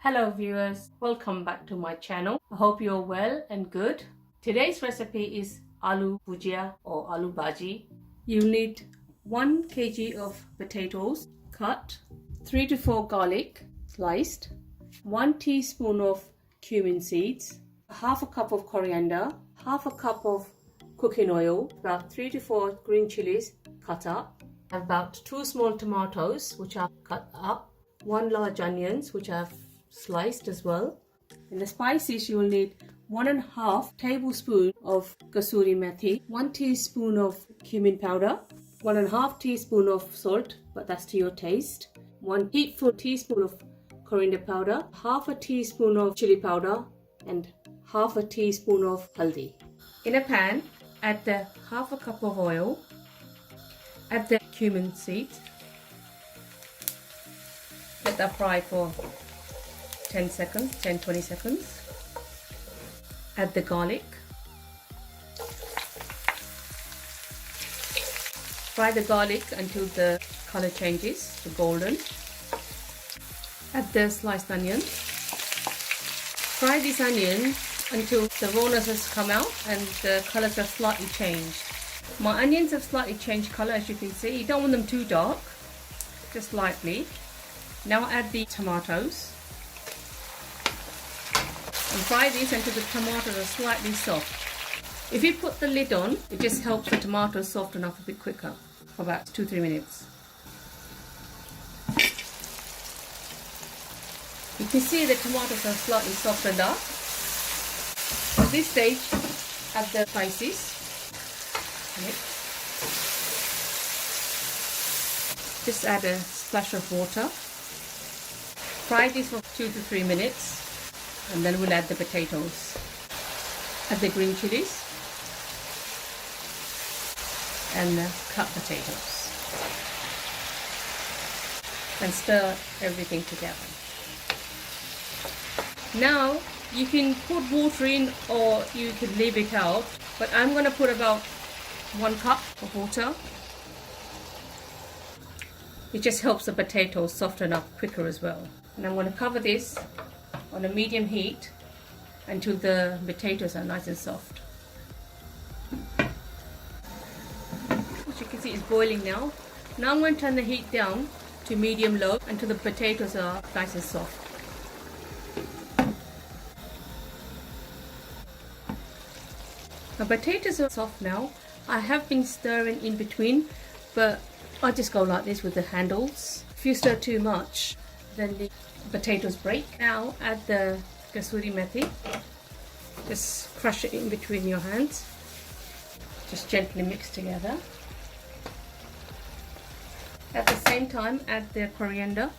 Hello viewers, welcome back to my channel. I hope you're well and good. Today's recipe is Aloo Bhujia or Aloo Bhaji. You'll need 1 kg of potatoes cut, 3 to 4 garlic sliced, 1 teaspoon of cumin seeds, half a cup of coriander, half a cup of cooking oil, about 3 to 4 green chilies cut up, about 2 small tomatoes which are cut up, 1 large onions which I've sliced as well. In the spices you will need 1.5 tablespoon of kasuri methi, 1 teaspoon of cumin powder, 1.5 teaspoon of salt, but that's to your taste, 1 heapful teaspoon of coriander powder, half a teaspoon of chili powder and half a teaspoon of haldi. In a pan, add the half a cup of oil, add the cumin seeds, let that fry for 10-20 seconds. Add the garlic. Fry the garlic until the color changes to golden. Add the sliced onion. Fry this onion until the rawness has come out and the colors have slightly changed. My onions have slightly changed color, as you can see. You don't want them too dark, just lightly. Now add the tomatoes. And fry these until the tomatoes are slightly soft. If you put the lid on, it just helps the tomatoes soften up a bit quicker for about 2-3 minutes. You can see the tomatoes are slightly softened up. At this stage, add the spices. Just add a splash of water. Fry this for 2 to 3 minutes. And then we'll add the potatoes. Add the green chilies and cut potatoes. And stir everything together. Now you can put water in or you can leave it out, but I'm going to put about 1 cup of water. It just helps the potatoes soften up quicker as well. And I'm going to cover this on a medium heat until the potatoes are nice and soft. As you can see, it's boiling now. Now I'm going to turn the heat down to medium-low until the potatoes are nice and soft. The potatoes are soft now. I have been stirring in between, but I just go like this with the handles. If you stir too much, then the potatoes break. Now add the kasuri methi. Just crush it in between your hands. Just gently mix together. At the same time, add the coriander.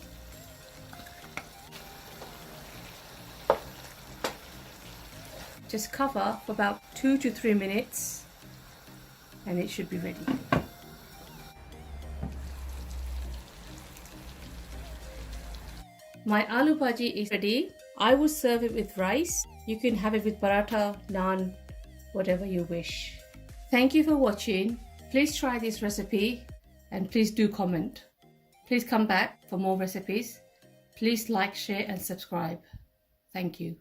Just cover for about 2 to 3 minutes and it should be ready. My aloo bhaji is ready. I will serve it with rice. You can have it with paratha, naan, whatever you wish. Thank you for watching. Please try this recipe and please do comment. Please come back for more recipes. Please like, share and subscribe. Thank you.